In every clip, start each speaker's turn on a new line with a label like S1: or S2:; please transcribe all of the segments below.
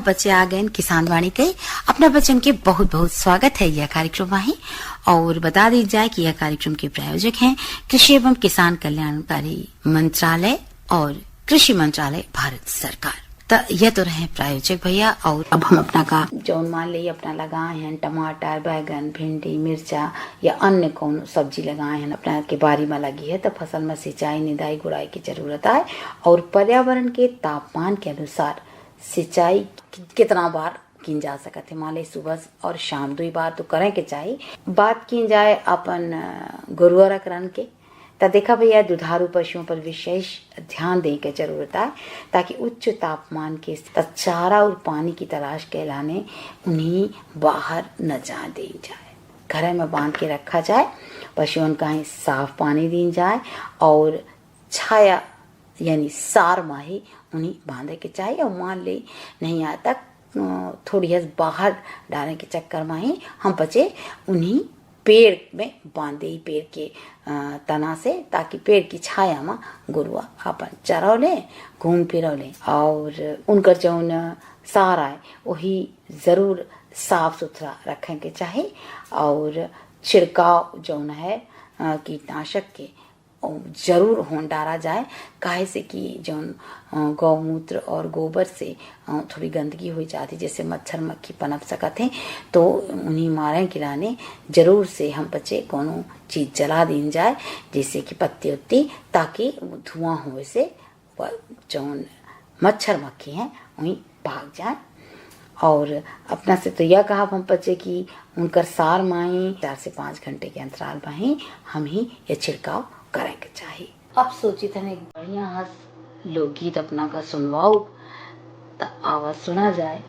S1: हम बच्चे आ गए किसान वाणी के अपना बच्चन के बहुत बहुत स्वागत है यह कार्यक्रम में। और बता दी जाए कि यह कार्यक्रम के प्रायोजक हैं कृषि एवं किसान कल्याणकारी मंत्रालय और कृषि मंत्रालय भारत सरकार। तो यह तो रहे प्रायोजक भैया। और अब हम अपना का जौन मान ली अपना लगाए हैं टमाटर, बैगन, भिंडी, मिर्चा या अन्य कौन सब्जी लगाए हैं अपना के बारी में लगी है तो फसल में सिंचाई, निदाई, गुड़ाई की जरूरत है। और पर्यावरण के तापमान के अनुसार सिंचाई कितना बार की जा सकते है। मान ली सुबह और शाम 2 बार तो करें के चाहिए। बात की जाए अपन गुरुवारक रन के तो देखा भैया दुधारू पशुओं पर विशेष ध्यान देने की जरूरत है ताकि उच्च तापमान के चारा और पानी की तलाश के लाने उन्हें बाहर न जा दी जाए, घर में बांध के रखा जाए। पशुओं का ही साफ पानी दी जाए और छाया यानी सार में ही उन्हें बांधे के चाहिए। और मान ले नहीं आता थोड़ी हद बाहर डालने के चक्कर में ही हम बचे उन्हीं पेड़ में बांधे, पेड़ के तना से, ताकि पेड़ की छाया में गुरुआ अपन चरौ ले, घूम फिरौ ले। और उनका जौन सारा है वही जरूर साफ सुथरा रखें के चाहिए। और छिड़काव जौन है कीटनाशक के जरूर हों डाला जाए, काहे से कि जौन गौमूत्र और गोबर से थोड़ी गंदगी हो जाती जैसे मच्छर मक्खी पनप सकते हैं, तो उन्हीं मारे खिलाने जरूर से हम बच्चे कोनो चीज जला दी जाए जैसे कि पत्ती उत्ती, ताकि धुआं होने से जौन मच्छर मक्खी हैं वहीं भाग जाए। और अपना से तो यह कहा हम बच्चे कि उनकर सार माई 4 से 5 घंटे के अंतराल में ही हम ही ये छिड़काव करेंगे चाहिए। अब सोची था एक बढ़िया लोकगीत अपना का सुनवाओ तो आवाज सुना जाए।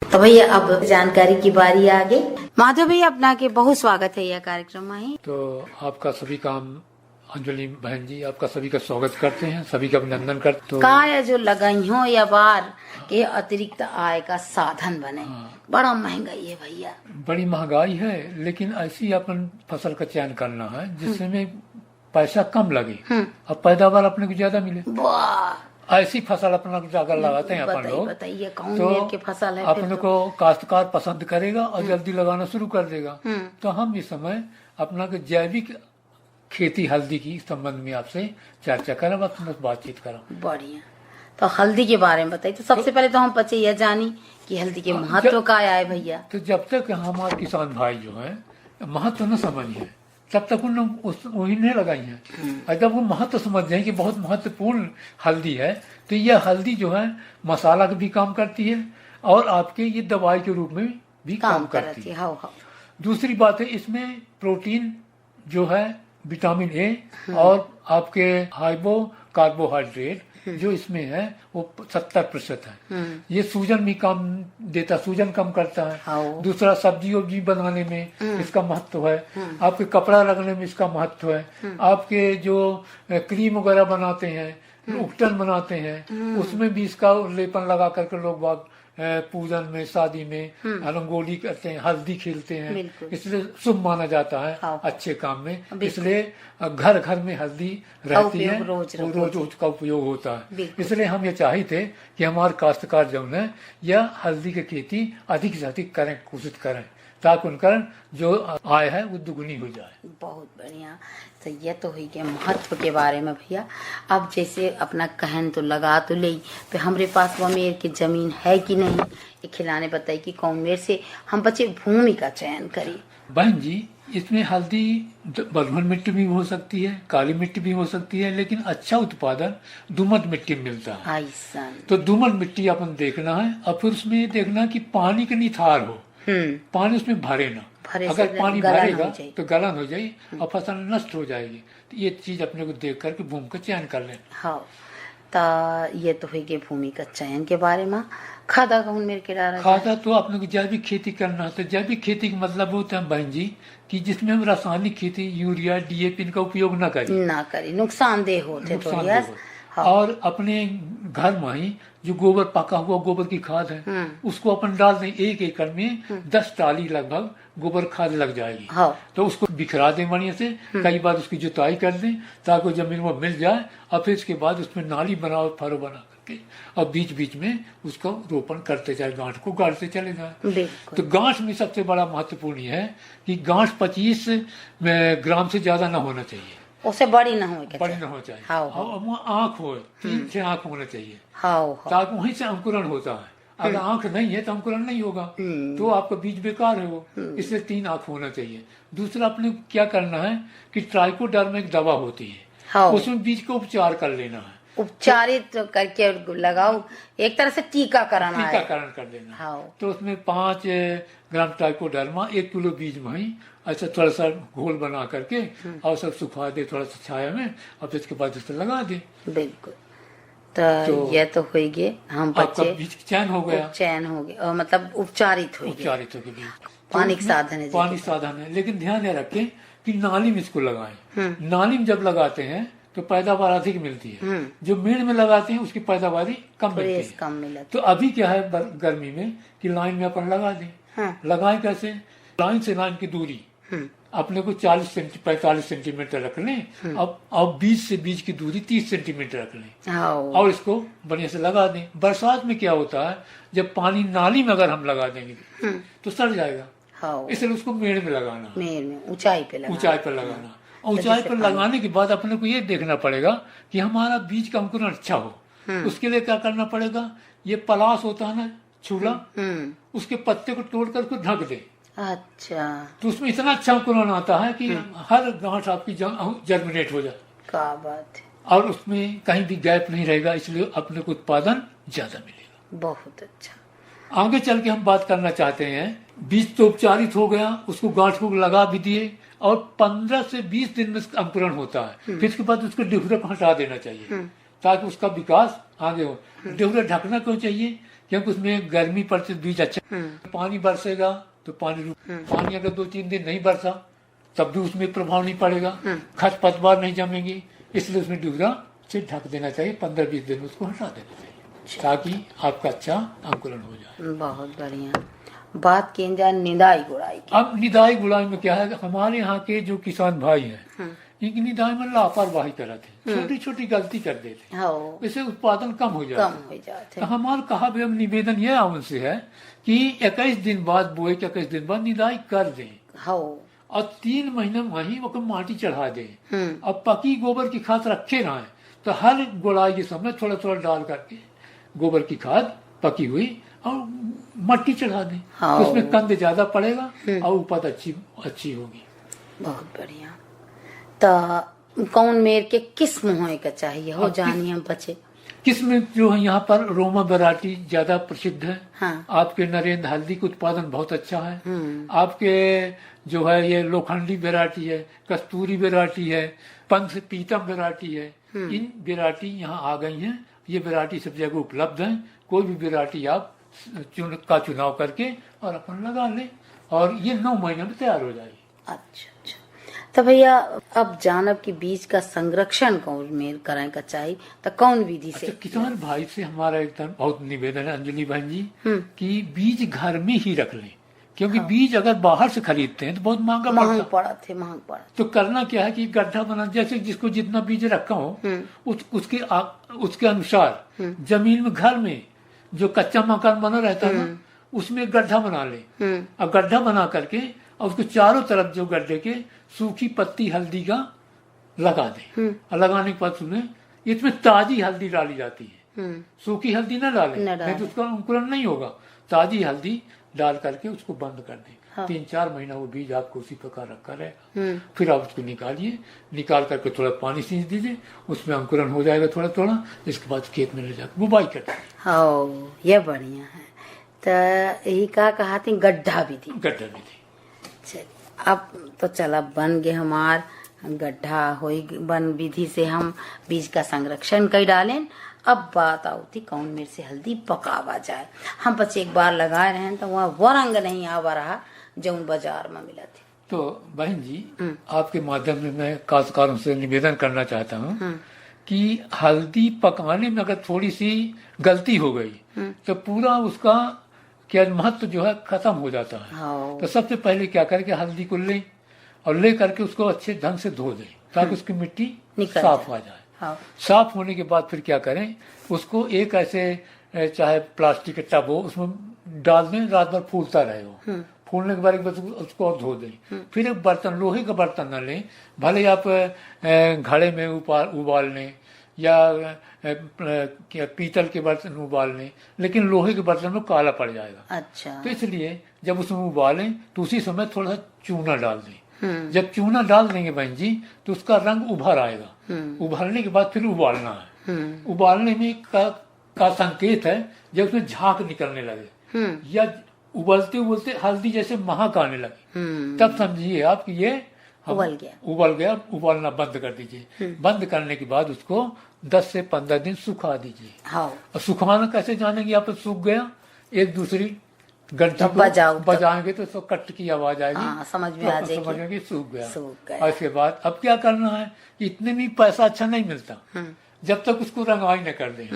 S1: तो भैया अब जानकारी की बारी आ गई। माधव भैया अपना के बहुत स्वागत है यह कार्यक्रम में।
S2: तो आपका सभी काम अंजलि बहन जी आपका सभी का स्वागत करते हैं, सभी का अभिनंदन करते। तो
S1: काय जो लगाई हो या बार के अतिरिक्त आय का साधन बने। बड़ा महंगाई है भैया,
S2: बड़ी महंगाई है, लेकिन ऐसी अपन फसल का चयन करना है जिसमें पैसा कम लगे और पैदावार अपने को ज्यादा मिले। ऐसी फसल अपना जाकर लगाते हैं अपन लोग।
S1: बताइए कौन
S2: तो
S1: के फसल है
S2: अपने को काश्तकार पसंद करेगा और जल्दी लगाना शुरू कर देगा। तो हम इस समय अपना के जैविक खेती हल्दी की संबंध में आपसे चर्चा करें, बातचीत करें।
S1: बढ़िया। तो हल्दी के बारे में बताइए। तो सबसे पहले तो हम बच्चे यह जानी कि हल्दी के महत्व का है भैया।
S2: तो जब तक हमारे किसान भाई जो है महत्व न समझिए तब तक वही नहीं लगाई है। और जब वो महत्व समझ जाए कि बहुत महत्वपूर्ण हल्दी है, तो यह हल्दी जो है मसाला का भी काम करती है और आपके ये दवाई के रूप में भी काम करती है। दूसरी बात है, इसमें प्रोटीन जो है विटामिन ए और आपके हाइबो कार्बोहाइड्रेट जो इसमें है वो 70% है। ये सूजन भी कम देता, सूजन कम करता है। दूसरा सब्जी वब्जी बनाने में इसका महत्व है। आपके कपड़ा लगने में इसका महत्व है। आपके जो क्रीम वगैरह बनाते हैं, उपटन बनाते हैं, उसमें भी इसका लेपन लगा करके लोग बाग पूजन में, शादी में रंगोली करते हैं, हल्दी खेलते हैं, इसलिए शुभ माना जाता है अच्छे काम में। इसलिए घर घर में हल्दी रहती है, रोज उसका उपयोग होता है। इसलिए हम ये चाहते कि हमारे काश्तकार जो है यह हल्दी की खेती अधिक से अधिक करें, कोशिश करें, ताकि उनका जो आय है वो दुगुनी हो जाए।
S1: बहुत बढ़िया। तो ये तो हुई गया महत्व के बारे में भैया। अब जैसे अपना कहन तो लगा तो ले, पे हमारे पास वो मेर की जमीन है कि नहीं, ये खिलाने बताई कि कौन मेर से हम बच्चे भूमि का चयन करें।
S2: बहन जी, इसमें हल्दी बलुवन मिट्टी भी हो सकती है, काली मिट्टी भी हो सकती है, लेकिन अच्छा उत्पादन दोमट मिट्टी में मिलता है। तो दोमट मिट्टी अपन देखना है और फिर उसमें देखना कि पानी का निथार हो, पानी उसमें भरे ना। अगर पानी भरेगा तो गलन हो जाएगी और फसल नष्ट हो जाएगी। तो ये चीज अपने को देख करके भूमि का चयन कर लें।
S1: हाँ, तो ये तो हुई भूमि का चयन के बारे में। खादा कौन मेरे के डाला?
S2: खादा तो अपने को जैविक खेती करना है। जैविक खेती का मतलब होता है बहन जी कि जिसमें हम रासायनिक खेती, यूरिया, डीएपी इनका उपयोग न करें,
S1: नुकसानदेह होते।
S2: और अपने घर में ही जो गोबर, पका हुआ गोबर की खाद है, उसको अपन डाल दें। 1 एकड़ में 10 टाली लगभग गोबर खाद लग जाएगी। तो उसको बिखरा दें बढ़िया से, कई बार उसकी जुताई कर दें ताकि जमीन में मिल जाए। और फिर इसके बाद उसमें नाली बनाओ, फरो बना करके, और बीच बीच में उसको रोपण करते जाए, गांठ को गाड़ते चले जाए। तो गांठ में सबसे बड़ा महत्वपूर्ण ये है कि गांठ 25 ग्राम से ज्यादा न होना चाहिए,
S1: उससे बड़ी ना हो,
S2: बड़ी ना हो चाहिए। आँख हो, 3 से आँख होना चाहिए, ताकि वहीं से अंकुरण होता है। अगर आँख नहीं है तो अंकुरण नहीं होगा, तो आपका बीज बेकार है वो। इसलिए 3 आँख होना चाहिए। दूसरा अपने क्या करना है कि ट्राइकोडर्मा एक दवा होती है, उसमें बीज का उपचार कर लेना है।
S1: उपचारित करके लगाओ, एक तरह से टीकाकरण
S2: कर देना। तो उसमें 5 ग्राम ट्राइकोडर्मा 1 किलो बीज में ही अच्छा थोड़ा सा घोल बना करके और सब सुखा दे थोड़ा सा छाया में, और फिर इसके बाद उसको लगा दे।
S1: बिल्कुल। तो ये तो हो गए हम बच्चे,
S2: बीज चयन हो गया,
S1: और मतलब उपचारित हो गए। पानी का साधन है,
S2: पानी साधन है। लेकिन ध्यान ये रखें कि नाली में इसको लगाएं। नाली में जब लगाते हैं तो पैदावार अधिक मिलती है। जो मेड़ में लगाते हैं उसकी पैदावार कम मिलती है। तो अभी क्या है गर्मी में कि लाइन में अपन लगा दें। लगाए कैसे? लाइन से लाइन की दूरी अपने को 45 सेंटीमीटर रख लें। अब बीज से बीज की दूरी 30 सेंटीमीटर रख लें और इसको बढ़िया से लगा दें। बरसात में क्या होता है, जब पानी नाली में अगर हम लगा देंगे तो सड़ जाएगा, इसलिए उसको मेड़ में लगाना,
S1: ऊंचाई पे
S2: लगाना। ऊंचाई पर लगाने के बाद अपने को ये देखना पड़ेगा कि हमारा बीज का अंकुरण अच्छा हो। उसके लिए क्या करना पड़ेगा, ये पलाश होता है ना, चूल्हा, उसके पत्ते को तोड़ कर उसको ढक दे।
S1: अच्छा,
S2: तो उसमें इतना अच्छा अंकुरण आता है कि हर गांठ आपकी जर्मिनेट हो जाए।
S1: क्या बात है।
S2: और उसमें कहीं भी गैप नहीं रहेगा, इसलिए अपने को उत्पादन ज्यादा मिलेगा।
S1: बहुत अच्छा।
S2: आगे चल के हम बात करना चाहते हैं, बीज तो उपचारित हो गया, उसको गांठ को लगा भी दिए और 15 से 20 दिन में अंकुरण होता है। फिर उसके बाद उसको डिफरे को हटा देना चाहिए ताकि उसका विकास आगे हो। डिफरे ढकना क्यों चाहिए? क्योंकि उसमें गर्मी पड़ती बीज अच्छा, पानी बरसेगा तो पानी अगर 2-3 दिन नहीं बरसा तब भी उसमें प्रभाव नहीं पड़ेगा, खच पतवार नहीं जमेंगी। इसलिए उसमें डिफरा से ढक देना चाहिए, 15-20 दिन उसको हटा देना चाहिए ताकि आपका अच्छा अंकुरण हो जाए।
S1: बहुत बढ़िया बात की जाए निदाई गुड़ाई की।
S2: अब निदाई गुड़ाई में क्या है, हमारे यहाँ के जो किसान भाई हैं इनकी निदाई में लापरवाही करते, छोटी छोटी गलती कर देते, इससे उत्पादन कम हो जाता। तो हमारा कहा भी निवेदन यह उनसे है कि 21 दिन बाद बोए के 21 दिन बाद निदाई कर दें और 3 महीने में ही वो माटी चढ़ा दें और पकी गोबर की खाद रखे रहें। तो हर गुड़ाई के समय थोड़ा थोड़ा डाल करके गोबर की खाद पकी हुई और मट्टी चढ़ा दें, तो उसमें कंद ज्यादा पड़ेगा और उपज अच्छी होगी।
S1: बहुत बढ़िया। तो कौन मेर के किस्म होए का चाहिए हो जानी हम बच्चे?
S2: किस्म जो है यहाँ पर रोमा वैरायटी ज्यादा प्रसिद्ध है।
S1: हाँ।
S2: आपके नरेंद्र हल्दी का उत्पादन बहुत अच्छा है। आपके जो है ये लोखंडी वैरायटी है, कस्तूरी वैरायटी है, पंथ पीतम वैरायटी है। इन वैरायटी यहाँ आ गई हैं। ये वैरायटी सब जगह उपलब्ध है। कोई भी वैरायटी आप चुनाव करके और अपन लगा लें और ये 9 महीने में तैयार हो जाएगी।
S1: अच्छा अच्छा। तो भैया अब जानब की बीज का संरक्षण कौन में कराए का चाहिए तो कौन विधि से?
S2: अच्छा, किसान भाई से हमारा एकदम बहुत निवेदन है अंजलि बहन जी कि बीज घर में ही रख लें, क्योंकि बीज अगर बाहर से खरीदते हैं तो बहुत महंगा
S1: महंग पड़ा।
S2: तो करना क्या है कि गड्ढा बना, जैसे जिसको जितना बीज रखा हो उसके अनुसार जमीन में घर में जो कच्चा मकान बना रहता है ना उसमें गड्ढा बना ले और गड्ढा बना करके और उसको चारों तरफ जो गड्ढे के सूखी पत्ती हल्दी का लगा दे। और लगाने के बाद सुने इसमें ताजी हल्दी डाली जाती है, सूखी हल्दी ना डाले नहीं तो उसका अंकुरण नहीं होगा। ताजी हल्दी डाल करके उसको बंद कर दे। हाँ। 3-4 महीना वो बीज आपको उसी प्रकार रखा रहेगा। फिर आप उसको निकालिए, निकाल करके थोड़ा पानी सींच दीजिए, उसमें अंकुरण हो जाएगा थोड़ा थोड़ा। इसके बाद खेत में ले जाकर बुवाई कर दीजिए।
S1: हाँ, ये बढ़िया है। तो यही कहा थी गड्ढा भी थी। अब तो चला बन गए हमार गड्ढा होई बन विधि से हम बीज का संरक्षण कर डालें। अब बात आती कौन मेरे से हल्दी पकावा जाए। हम बच्चे एक बार लगाए रहे तो वहाँ वो रंग नहीं आवा रहा जो बाजार में मिला थी।
S2: तो बहन जी आपके माध्यम से मैं काश्तकारों से निवेदन करना चाहता हूँ कि हल्दी पकाने में अगर थोड़ी सी गलती हो गई तो पूरा उसका क्या महत्व जो है खत्म हो जाता है। तो सबसे पहले क्या करें कि हल्दी को लें और ले करके उसको अच्छे ढंग से धो दें ताकि उसकी मिट्टी साफ आ जाए। साफ होने के बाद फिर क्या करें, उसको एक ऐसे चाहे प्लास्टिक का टब हो उसमें डाल दें, रात भर फूलता रहे हो। फूलने के बाद उसको और धो दें। फिर एक बर्तन, लोहे का बर्तन न लें, भले आप घड़े में उबाल लें या पीतल के बर्तन उबाल लें, लेकिन लोहे के बर्तन में काला पड़ जाएगा।
S1: अच्छा।
S2: तो इसलिए जब उसमें उबालें तो उसी समय थोड़ा सा चूना डाल दें। जब चूना डाल देंगे बहन जी तो उसका रंग उभर आएगा। उभरने के बाद फिर उबालना है। उबालने में का संकेत है जब उसमें झाग निकलने लगे या उबलते उबलते हल्दी जैसे महक आने लगे, तब समझिए आप कि ये उबल गया। उबालना बंद कर दीजिए। बंद करने के बाद उसको 10 से 15 दिन सुखा दीजिए। और सुखाना कैसे जानेंगे आप? सूख गया, एक दूसरी गड्ढा बजाएंगे तो कट की आवाज आएगी।
S1: समझ में आ जाएगी,
S2: समझेंगे सूख गया। और इसके बाद अब क्या करना है, इतने में पैसा अच्छा नहीं मिलता जब तक उसको रंगाई न कर दें।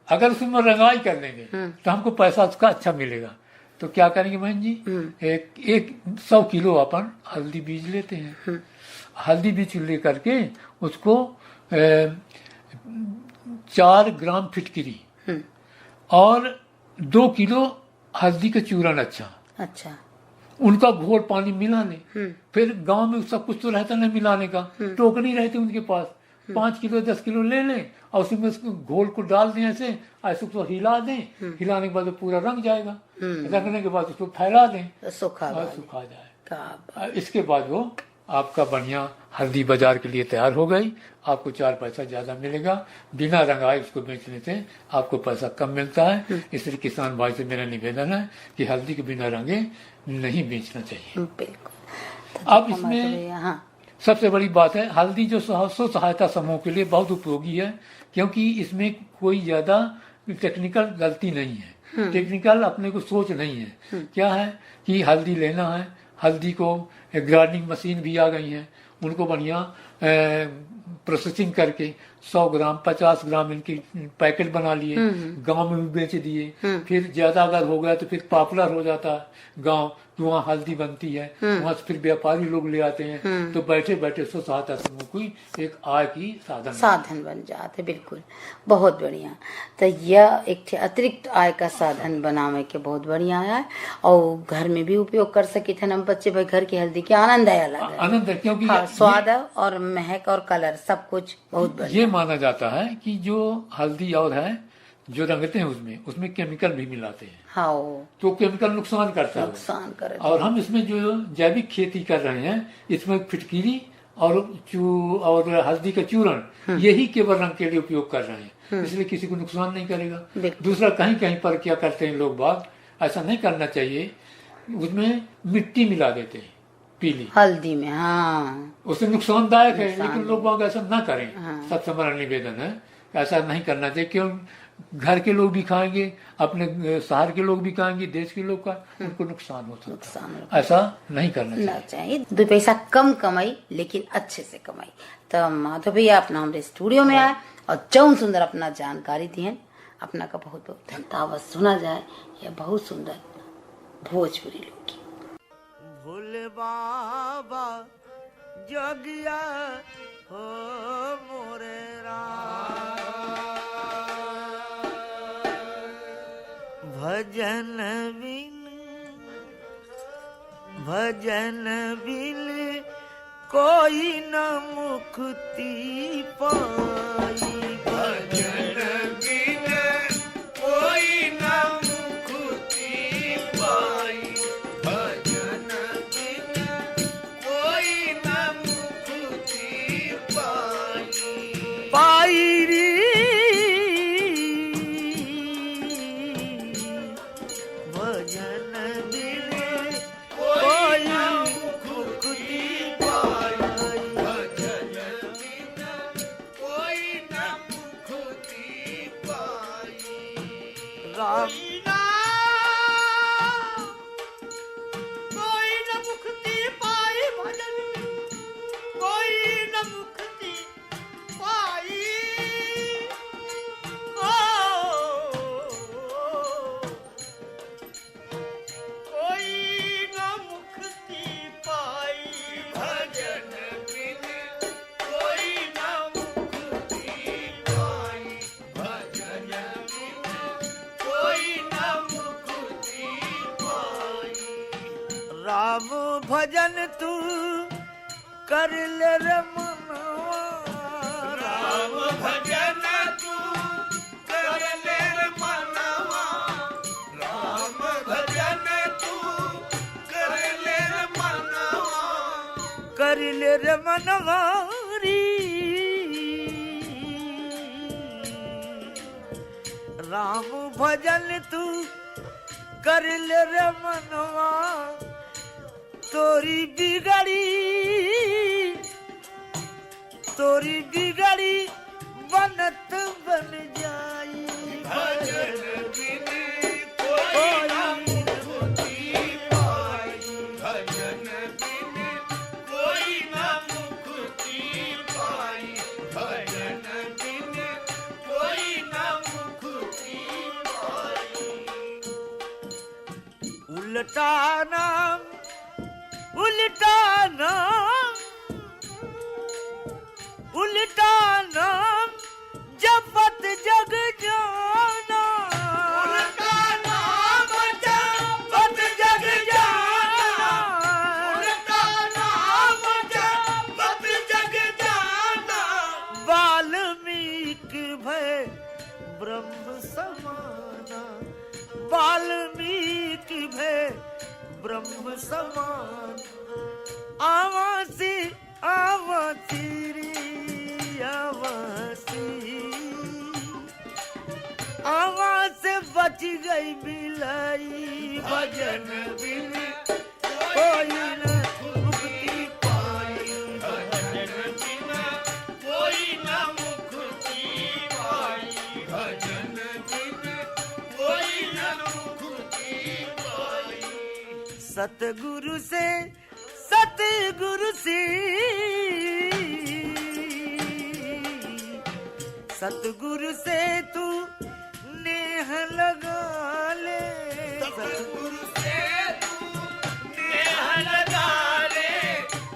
S2: अगर उसमें रंगाई कर देंगे तो हमको पैसा उसका अच्छा मिलेगा। तो क्या करेंगे बहन जी, एक 100 किलो अपन हल्दी बीज लेते हैं। हल्दी बीज ले करके उसको 4 ग्राम फिटकिरी और 2 किलो हल्दी का चूरन अच्छा उनका घोल पानी मिला ले। फिर गांव में सब कुछ तो रहता नहीं मिलाने का, टोकनी रहती उनके पास, 5 किलो 10 किलो ले लें और उसमें उसको घोल को डाल दें, ऐसे उसको हिला दें। हिलाने के बाद पूरा रंग जाएगा। रंगने के बाद उसको फैला दें, सुखा जाए। इसके बाद वो आपका बढ़िया हल्दी बाजार के लिए तैयार हो गई। आपको 4 पैसा ज्यादा मिलेगा। बिना रंगाए उसको बेचने से आपको पैसा कम मिलता है। इसलिए किसान भाई से मेरा निवेदन है कि हल्दी के बिना रंगे नहीं बेचना चाहिए।
S1: बिल्कुल।
S2: अब इसमें सबसे बड़ी बात है, हल्दी जो स्व सहायता समूह के लिए बहुत उपयोगी है, क्योंकि इसमें कोई ज्यादा टेक्निकल गलती नहीं है। टेक्निकल अपने को सोच नहीं है। क्या है कि हल्दी लेना है, हल्दी को ग्राइंडिंग मशीन भी आ गई है, उनको बढ़िया प्रोसेसिंग करके 100 ग्राम 50 ग्राम इनकी पैकेट बना लिए, गांव में भी बेच दिए। फिर ज्यादा अगर हो गया तो फिर पॉपुलर हो जाता है गांव, तो वहाँ हल्दी बनती है, वहां से फिर व्यापारी लोग ले आते हैं। तो बैठे बैठे स्व सहायता समूह की एक आय की साधन
S1: बन जाते। बिल्कुल, बहुत बढ़िया। तो यह एक अतिरिक्त आय का साधन बनावे के बहुत बढ़िया है और घर में भी उपयोग कर सके थे हम बच्चे भाई। घर की हल्दी के आनंद है, अलग
S2: आनंद है, क्योंकि
S1: स्वाद और महक और कलर सब कुछ बहुत बढ़िया।
S2: ये माना जाता है कि जो हल्दी और है जो रंगते हैं उसमें केमिकल भी मिलाते हैं। तो केमिकल नुकसान करता है। और हम इसमें जो जैविक खेती कर रहे हैं इसमें फिटकिरी और हल्दी का चूर्ण यही केवल रंग के लिए उपयोग कर रहे हैं, इसलिए किसी को नुकसान नहीं करेगा। दूसरा कहीं कहीं पर क्या करते हैं लोग बाग, ऐसा नहीं करना चाहिए, उसमें मिट्टी मिला देते हैं पीली
S1: हल्दी में। हाँ,
S2: उससे नुकसानदायक है, लेकिन लोग बाग ऐसा ना करें। सबसे हमारा निवेदन है, ऐसा नहीं करना चाहिए। क्यों, घर के लोग भी खाएंगे, अपने शहर के लोग भी खाएंगे, देश के लोग का उनको नुकसान हो सकता है। ऐसा नहीं करना
S1: चाहिए। 2 पैसा कम कमाई, लेकिन अच्छे से कमाई। तो माधव भैया अपना हमारे स्टूडियो में आए और चौन सुंदर अपना जानकारी दिए, अपना का बहुत बहुत धन्यवाद। सुना जाए यह बहुत सुंदर भोजपुरी लोग।
S3: भोले बाबा जगिया हो मोरे भजन बिन कोई न मुक्ति पाई, भजन बिन कोई न मुक्ति पाई, भजन बिन कोई न मुक्ति पाई, पाई रे भजन बिन कोई मुक्ति पाई, भजन बिन कोई न मुक्ति पाई। राम कोई न मुक्ति पाई, भजन कोई न मुक्ति पाई। कोई न मुक्ति पाई, भजन बिन कोई न मुक्ति पाई, भजन बिन कोई न मुक्ति पाई। राम भजन तू कर ले रे मनवा, राम भजन तू कर ले रे मनवा, राम भजन तू कर ले रे मनवा, कर ले रे मनवा री। राम भजन तू कर ले रे मनवा, तोरी बिगड़ी बनत बन जाई, भजन बिन कोई न मुक्ति पाई, भजन बिन कोई न मुक्ति पाई, भजन बिन कोई न मुक्ति पाई। उल्टा नाम उल्टा नाम उल्टा नाम जपत जग जाना, उल्टा नाम जपत जग जाना, उल्टा नाम जपत जग जाना। वाल्मीकि भय ब्रह्म समाना, वाल्मीकि भय ब्रह्म समान। आवासी आवासी रे आवासी, आवाज से बच गई बिलाई, भजन बिन कोई न मुक्ति पाई, भजन बिन कोई न मुक्ति पाई, भजन बिन कोई न मुक्ति पाई। सतगुरु से सतगुरु से सतगुरु से तू नेह लगा ले, सतगुरु से तू नेह लगा ले,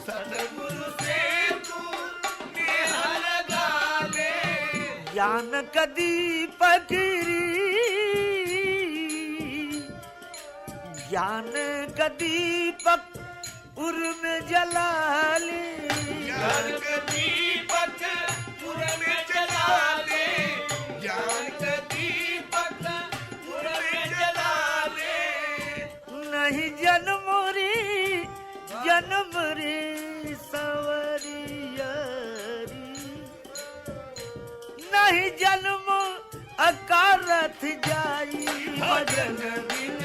S3: सतगुरु से तू नेह लगा ले। ज्ञान का दीपक ज्ञान का दीपक उर में जला ले, ज्ञान का दीपक उर में जला ले, ज्ञान का दीपक उर में जला ले। नहीं जन्म रे सवरी नहीं जन्म अकारथ जाई भजन बिन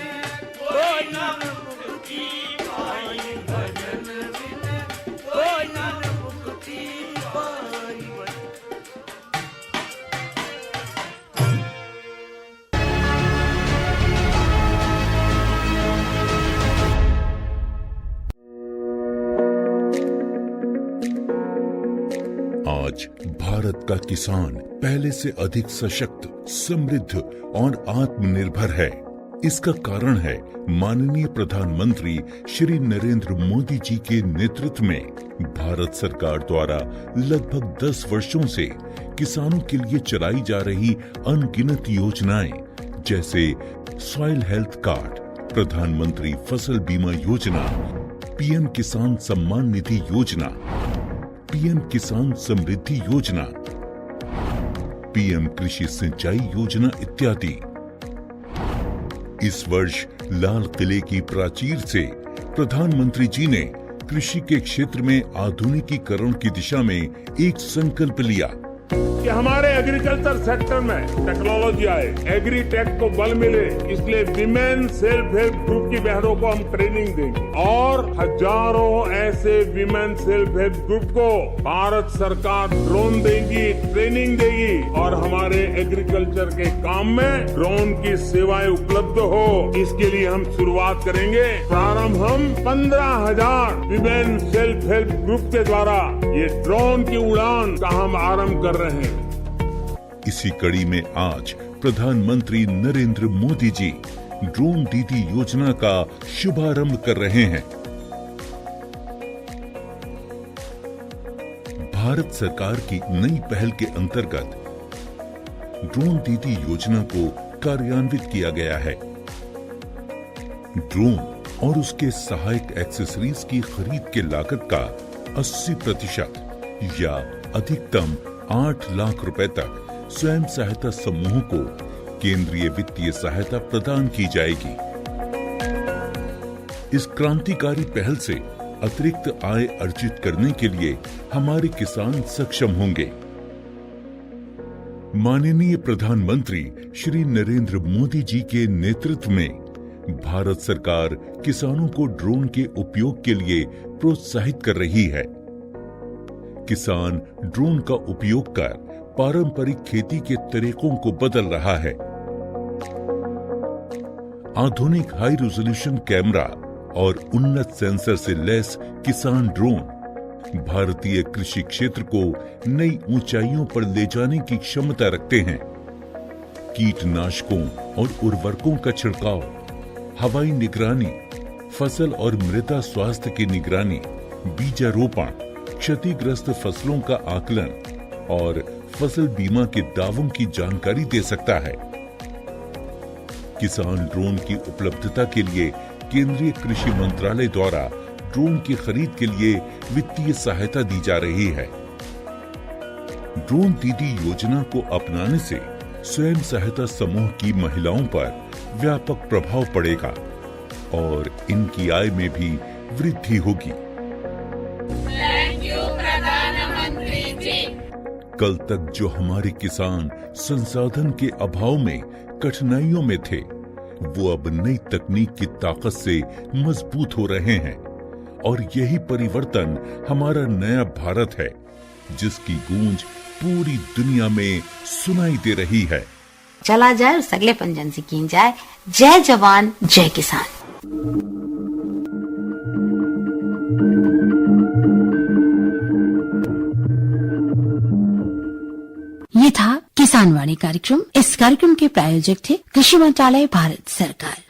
S3: कोई न मुक्ति पाई भजन बिन कोई न मुक्ति पाई।
S4: आज भारत का किसान पहले से अधिक सशक्त, समृद्ध और आत्मनिर्भर है। इसका कारण है माननीय प्रधानमंत्री श्री नरेंद्र मोदी जी के नेतृत्व में भारत सरकार द्वारा लगभग 10 वर्षों से किसानों के लिए चलाई जा रही अनगिनत योजनाएं, जैसे सॉइल हेल्थ कार्ड, प्रधानमंत्री फसल बीमा योजना, पीएम किसान सम्मान निधि योजना, पीएम किसान समृद्धि योजना, पीएम कृषि सिंचाई योजना इत्यादि। इस वर्ष लाल किले की प्राचीर से प्रधानमंत्री जी ने कृषि के क्षेत्र में आधुनिकीकरण की दिशा में एक संकल्प लिया
S5: कि हमारे एग्रीकल्चर सेक्टर में टेक्नोलॉजी आए, एग्री टेक को बल मिले, इसलिए विमेन सेल्फ हेल्प ग्रुप की बहनों को हम ट्रेनिंग देंगे और हजारों ऐसे विमेन सेल्फ हेल्प ग्रुप को भारत सरकार ड्रोन देगी, ट्रेनिंग देगी और हमारे एग्रीकल्चर के काम में ड्रोन की सेवाएं उपलब्ध हो, इसके लिए हम शुरुआत करेंगे। प्रारंभ हम 15,000 विमेन सेल्फ हेल्प ग्रुप के द्वारा ये ड्रोन की उड़ान का हम आरंभ कर रहे हैं।
S4: इसी कड़ी में आज प्रधानमंत्री नरेंद्र मोदी जी ड्रोन दीदी योजना का शुभारंभ कर रहे हैं। भारत सरकार की नई पहल के अंतर्गत ड्रोन दीदी योजना को कार्यान्वित किया गया है। ड्रोन और उसके सहायक एक्सेसरीज की खरीद के लागत का 80% या अधिकतम 8 लाख रुपए तक स्वयं सहायता समूहों को केंद्रीय वित्तीय सहायता प्रदान की जाएगी। इस क्रांतिकारी पहल से अतिरिक्त आय अर्जित करने के लिए हमारे किसान सक्षम होंगे। माननीय प्रधानमंत्री श्री नरेंद्र मोदी जी के नेतृत्व में भारत सरकार किसानों को ड्रोन के उपयोग के लिए प्रोत्साहित कर रही है। किसान ड्रोन का उपयोग कर पारंपरिक खेती के तरीकों को बदल रहा है। आधुनिक हाई रेजोल्यूशन कैमरा और उन्नत सेंसर से लैस किसान ड्रोन भारतीय कृषि क्षेत्र को नई ऊंचाइयों पर ले जाने की क्षमता रखते हैं। कीटनाशकों और उर्वरकों का छिड़काव, हवाई निगरानी, फसल और मृदा स्वास्थ्य की निगरानी, बीजारोपण, क्षतिग्रस्त फसलों का आकलन और फसल बीमा के दावों की जानकारी दे सकता है। किसान ड्रोन की उपलब्धता के लिए केंद्रीय कृषि मंत्रालय द्वारा ड्रोन की खरीद के लिए वित्तीय सहायता दी जा रही है। ड्रोन दीदी योजना को अपनाने से स्वयं सहायता समूह की महिलाओं पर व्यापक प्रभाव पड़ेगा और इनकी आय में भी वृद्धि होगी। प्रधानमंत्री जी। कल तक जो हमारे किसान संसाधन के अभाव में कठिनाइयों में थे, वो अब नई तकनीक की ताकत से मजबूत हो रहे हैं और यही परिवर्तन हमारा नया भारत है, जिसकी गूंज पूरी दुनिया में सुनाई दे रही है।
S1: चला जाए उस अगले पंजन से की जाए। जय जवान जय किसान। ये था किसान वाणी कार्यक्रम। इस कार्यक्रम के प्रायोजक थे कृषि मंत्रालय, भारत सरकार।